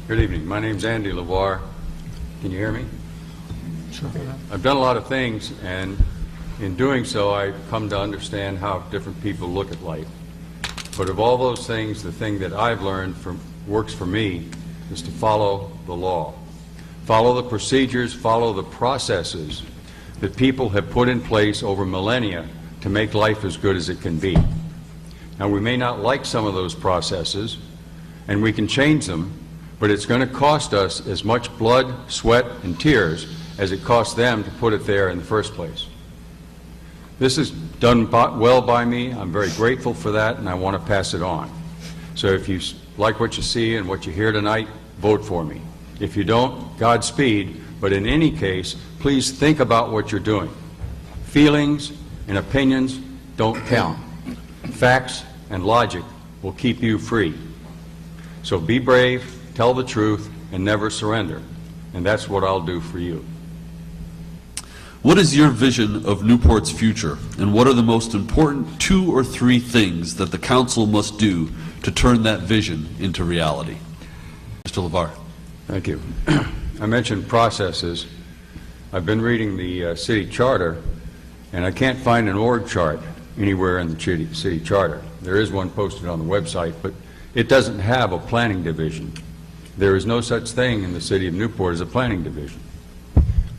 Good evening. My name's Andy Lavarre. Can you hear me? Sure. I've done a lot of things, and in doing so, I've come to understand how different people look at life. But of all those things, the thing that I've learned works for me is to follow the law. Follow the procedures, follow the processes that people have put in place over millennia to make life as good as it can be. Now, we may not like some of those processes, and we can change them, but it's going to cost us as much blood, sweat, and tears as it cost them to put it there in the first place. This is done well by me. I'm very grateful for that, and I want to pass it on. So if you like what you see and what you hear tonight, vote for me. If you don't, Godspeed, but in any case, please think about what you're doing. Feelings and opinions don't count. Facts and logic will keep you free. So be brave, tell the truth, and never surrender. And that's what I'll do for you. What is your vision of Newport's future, and what are the most important 2 or 3 things that the council must do to turn that vision into reality? Mr. Lavarre. Thank you. I mentioned processes. I've been reading the city charter, and I can't find an org chart anywhere in the city charter. There is one posted on the website, but it doesn't have a planning division. There is no such thing in the city of Newport as a planning division.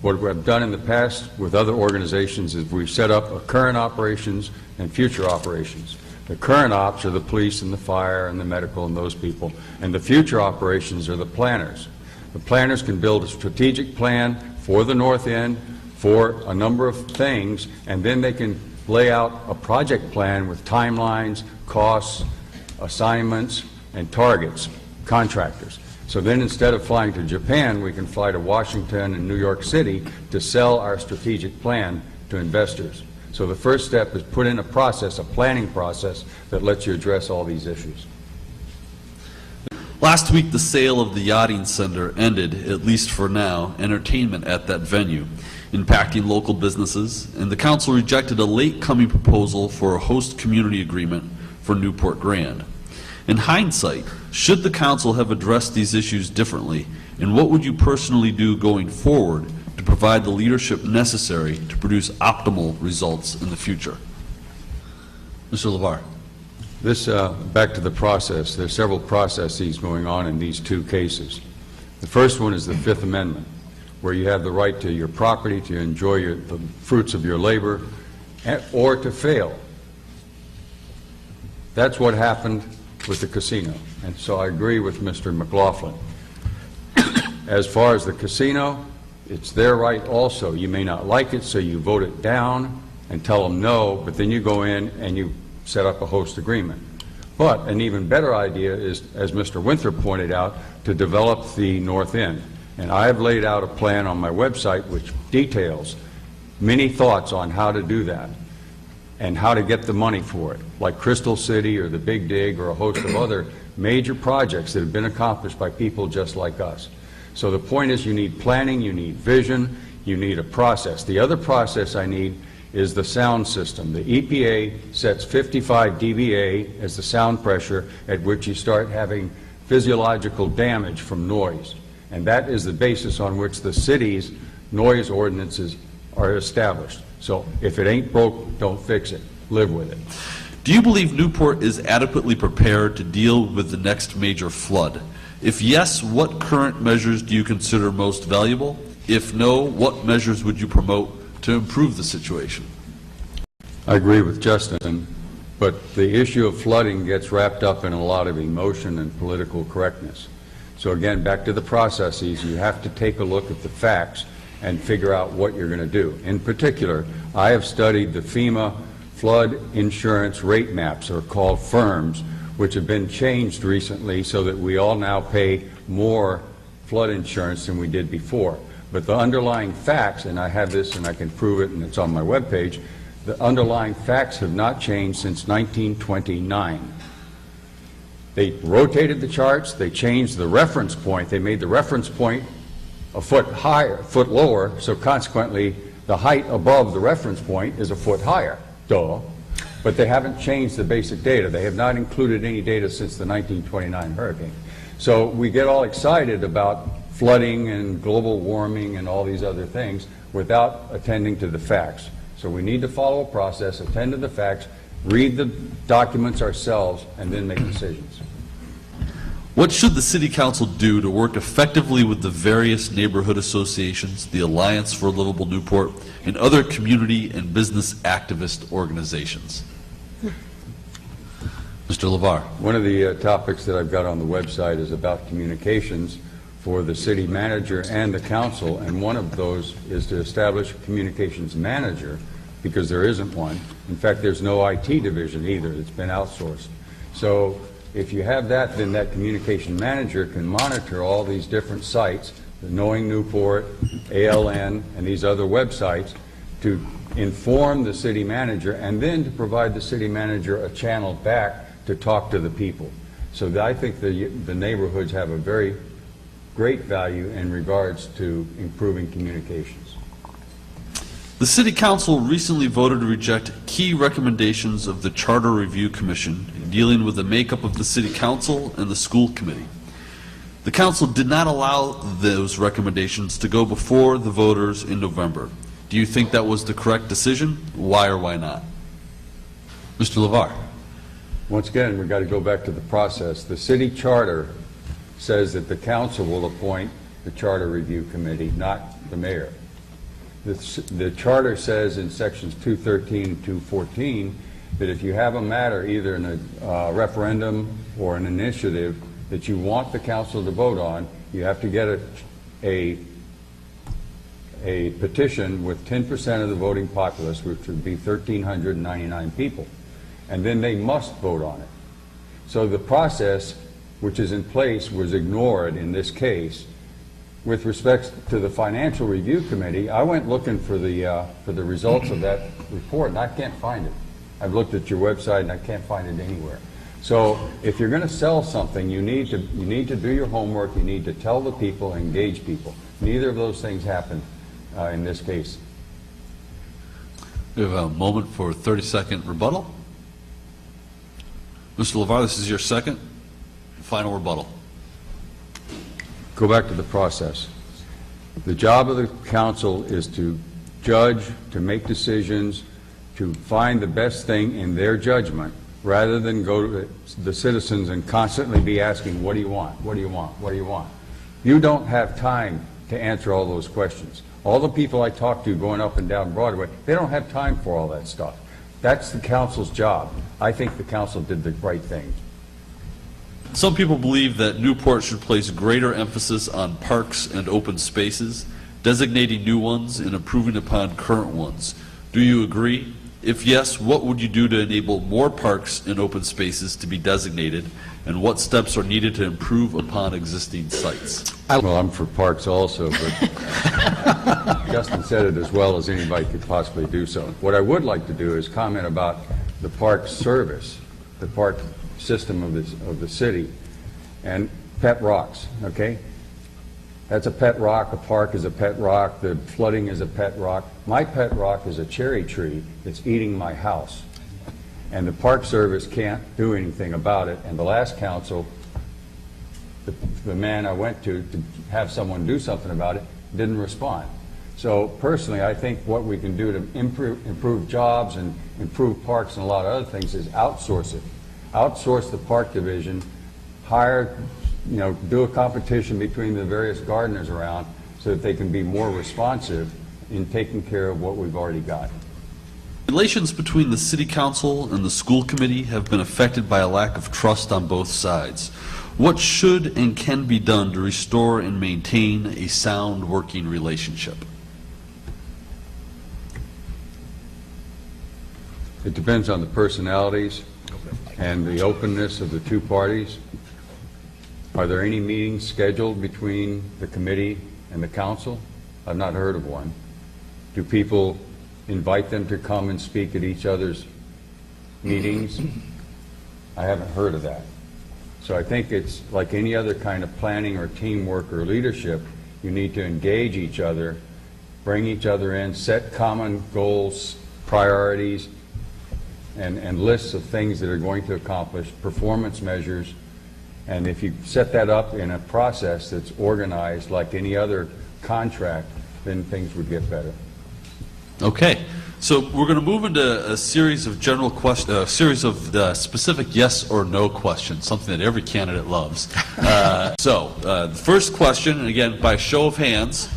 What we've done in the past with other organizations is we've set up a current operations and future operations. The current ops are the police and the fire and the medical and those people, and the future operations are the planners. The planners can build a strategic plan for the north end for a number of things, and then they can lay out a project plan with timelines, costs, assignments, and targets, contractors. So then instead of flying to Japan, we can fly to Washington and New York City to sell our strategic plan to investors. So the first step is put in a process, a planning process, that lets you address all these issues. Last week, the sale of the yachting center ended, at least for now, entertainment at that venue, impacting local businesses, and the council rejected a late-coming proposal for a host community agreement for Newport Grand. In hindsight, should the council have addressed these issues differently, and what would you personally do going forward to provide the leadership necessary to produce optimal results in the future? Mr. Lavarre. This, back to the process, there's several processes going on in these 2 cases. The first one is the Fifth Amendment, where you have the right to your property, to enjoy the fruits of your labor, or to fail. That's what happened with the casino, and so I agree with Mr. McLaughlin. As far as the casino, it's their right also. You may not like it, so you vote it down and tell them no, but then you go in and you set up a host agreement. But an even better idea is, as Mr. Winthrop pointed out, to develop the north end. And I have laid out a plan on my website which details many thoughts on how to do that and how to get the money for it, like Crystal City or the Big Dig or a host of other major projects that have been accomplished by people just like us. So the point is, you need planning, you need vision, you need a process. The other process I need is the sound system. The EPA sets 55 dBA as the sound pressure at which you start having physiological damage from noise. And that is the basis on which the city's noise ordinances are established. So if it ain't broke, don't fix it. Live with it. Do you believe Newport is adequately prepared to deal with the next major flood? If yes, what current measures do you consider most valuable? If no, what measures would you promote to improve the situation? I agree with Justin, but the issue of flooding gets wrapped up in a lot of emotion and political correctness. So again, back to the processes, you have to take a look at the facts and figure out what you're going to do. In particular, I have studied the FEMA flood insurance rate maps, or called FIRMs, which have been changed recently so that we all now pay more flood insurance than we did before. But the underlying facts, and I have this and I can prove it and it's on my webpage, the underlying facts have not changed since 1929. They rotated the charts, they changed the reference point, they made the reference point a foot higher, foot lower, so consequently the height above the reference point is a foot higher. Duh. But they haven't changed the basic data. They have not included any data since the 1929 hurricane. So we get all excited about flooding and global warming and all these other things without attending to the facts. So we need to follow a process, attend to the facts, read the documents ourselves, and then make decisions. What should the City Council do to work effectively with the various neighborhood associations, the Alliance for Livable Newport, and other community and business activist organizations? Mr. Lavarre. One of the topics that I've got on the website is about communications for the city manager and the council, and one of those is to establish a communications manager, because there isn't one. In fact, there's no IT division either. It's been outsourced. So if you have that, then that communication manager can monitor all these different sites, the Knowing Newport, ALN, and these other websites, to inform the city manager and then to provide the city manager a channel back to talk to the people. So I think the neighborhoods have a very great value in regards to improving communications. The City Council recently voted to reject key recommendations of the Charter Review Commission dealing with the makeup of the City Council and the School Committee. The Council did not allow those recommendations to go before the voters in November. Do you think that was the correct decision? Why or why not? Mr. Lavarre. Once again, we've got to go back to the process. The city charter says that the council will appoint the Charter Review Committee, not the mayor. The charter says in sections 213 and 214 that if you have a matter, either in a referendum or an initiative that you want the council to vote on, you have to get a petition with 10% of the voting populace, which would be 1,399 people, and then they must vote on it. So the process which is in place was ignored in this case. With respect to the Financial Review Committee, I went looking for the results of that report, and I can't find it. I've looked at your website, and I can't find it anywhere. So if you're going to sell something, you need to do your homework. You need to tell the people, engage people. Neither of those things happened in this case. We have a moment for 30-second rebuttal. Mr. Lavarre, this is your second final rebuttal. Go back to the process. The job of the council is to judge, to make decisions, to find the best thing in their judgment, rather than go to the citizens and constantly be asking, what do you want? What do you want? What do you want? You don't have time to answer all those questions. All the people I talk to going up and down Broadway, they don't have time for all that stuff. That's the council's job. I think the council did the right thing. Some people believe that Newport should place greater emphasis on parks and open spaces, designating new ones and improving upon current ones. Do you agree? If yes, what would you do to enable more parks and open spaces to be designated, and what steps are needed to improve upon existing sites? Well, I'm for parks also, but Justin said it as well as anybody could possibly do so. What I would like to do is comment about the park service, the park system of the city, and pet rocks, okay? That's a pet rock, a park is a pet rock, the flooding is a pet rock. My pet rock is a cherry tree that's eating my house, and the Park Service can't do anything about it. And the last council, the man I went to have someone do something about it, didn't respond. So personally, I think what we can do to improve jobs and improve parks and a lot of other things is outsource it. Outsource the park division, hire, do a competition between the various gardeners around so that they can be more responsive in taking care of what we've already got. Relations between the City Council and the School Committee have been affected by a lack of trust on both sides. What should and can be done to restore and maintain a sound working relationship? It depends on the personalities and the openness of the two parties. Are there any meetings scheduled between the committee and the council? I've not heard of one. Do people invite them to come and speak at each other's meetings? I haven't heard of that. So I think it's like any other kind of planning or teamwork or leadership. You need to engage each other, bring each other in, set common goals, priorities, and lists of things that are going to accomplish, performance measures, And if you set that up in a process that's organized like any other contract, then things would get better. Okay, so we're going to move into a series of general questions, a series of specific yes or no questions, something that every candidate loves. The first question, and again, by show of hands,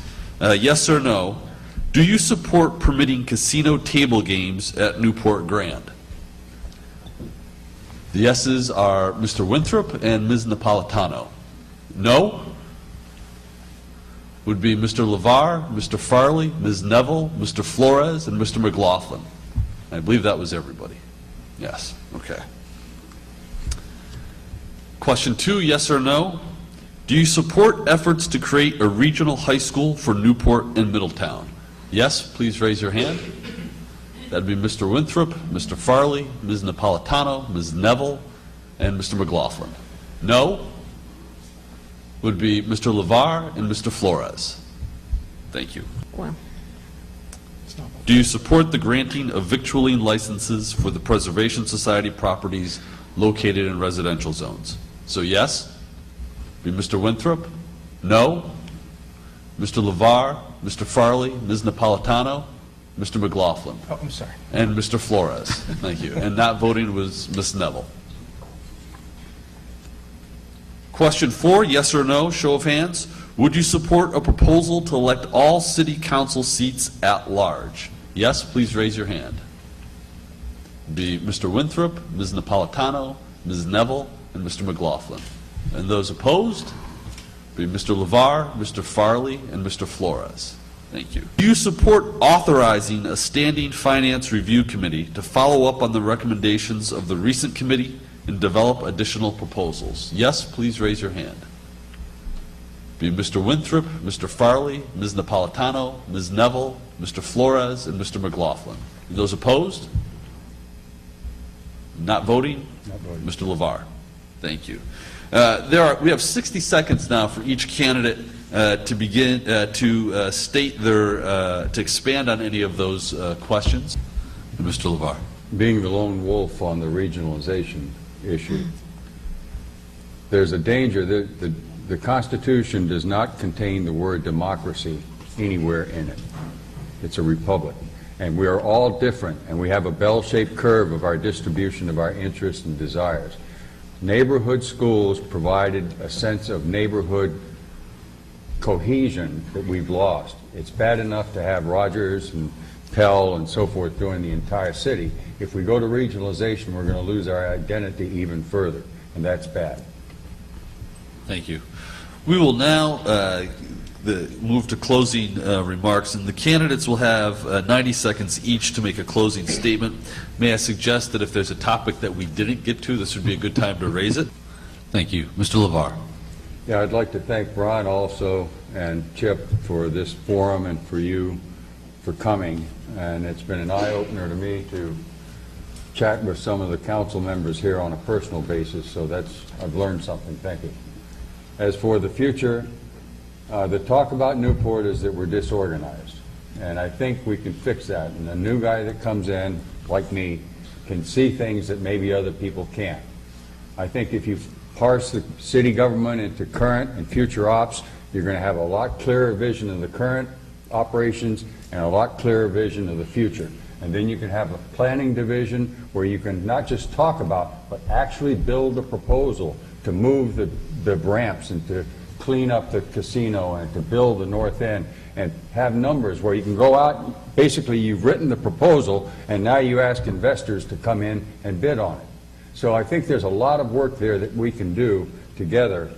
yes or no, do you support permitting casino table games at Newport Grand? The yeses are Mr. Winthrop and Ms. Napolitano. No would be Mr. Lavarre, Mr. Farley, Ms. Neville, Mr. Flores, and Mr. McLaughlin. I believe that was everybody. Yes, okay. Question 2, yes or no? Do you support efforts to create a regional high school for Newport and Middletown? Yes, please raise your hand. That'd be Mr. Winthrop, Mr. Farley, Ms. Napolitano, Ms. Neville, and Mr. McLaughlin. No would be Mr. Lavarre and Mr. Flores. Thank you. Wow. Do you support the granting of victualling licenses for the Preservation Society properties located in residential zones? So yes, be Mr. Winthrop. No, Mr. Lavarre, Mr. Farley, Ms. Napolitano, Mr. McLaughlin. Oh, I'm sorry. And Mr. Flores. Thank you. And not voting was Ms. Neville. Question 4, yes or no, show of hands. Would you support a proposal to elect all city council seats at large? Yes, please raise your hand. Be Mr. Winthrop, Ms. Napolitano, Ms. Neville, and Mr. McLaughlin. And those opposed? Be Mr. Lavarre, Mr. Farley, and Mr. Flores. Thank you. Do you support authorizing a standing finance review committee to follow up on the recommendations of the recent committee and develop additional proposals? Yes, please raise your hand. Be Mr. Winthrop, Mr. Farley, Ms. Napolitano, Ms. Neville, Mr. Flores, and Mr. McLaughlin. Those opposed? Not voting? Not voting. Mr. Lavarre. Thank you. We have 60 seconds now for each candidate to begin to state their to expand on any of those questions. Mr. Lavarre. Being the lone wolf on the regionalization issue, there's a danger that the Constitution does not contain the word democracy anywhere in it. It's a republic. And we are all different, and we have a bell-shaped curve of our distribution of our interests and desires. Neighborhood schools provided a sense of neighborhood cohesion that we've lost. It's bad enough to have Rogers and Pell and so forth doing the entire city. If we go to regionalization, we're going to lose our identity even further, and that's bad. Thank you. We will now move to closing remarks, and the candidates will have 90 seconds each to make a closing statement. May I suggest that if there's a topic that we didn't get to, this would be a good time to raise it? Thank you. Mr. Lavarre. Yeah, I'd like to thank Brian also and Chip for this forum and for you for coming. And it's been an eye-opener to me to chat with some of the council members here on a personal basis, so I've learned something. Thank you. As for the future, the talk about Newport is that we're disorganized, and I think we can fix that. And a new guy that comes in, like me, can see things that maybe other people can't. I think if you parse the city government into current and future ops, you're going to have a lot clearer vision of the current operations and a lot clearer vision of the future. And then you can have a planning division where you can not just talk about, but actually build a proposal to move the ramps and to clean up the casino and to build the north end and have numbers where you can go out. Basically, you've written the proposal and now you ask investors to come in and bid on it. So I think there's a lot of work there that we can do together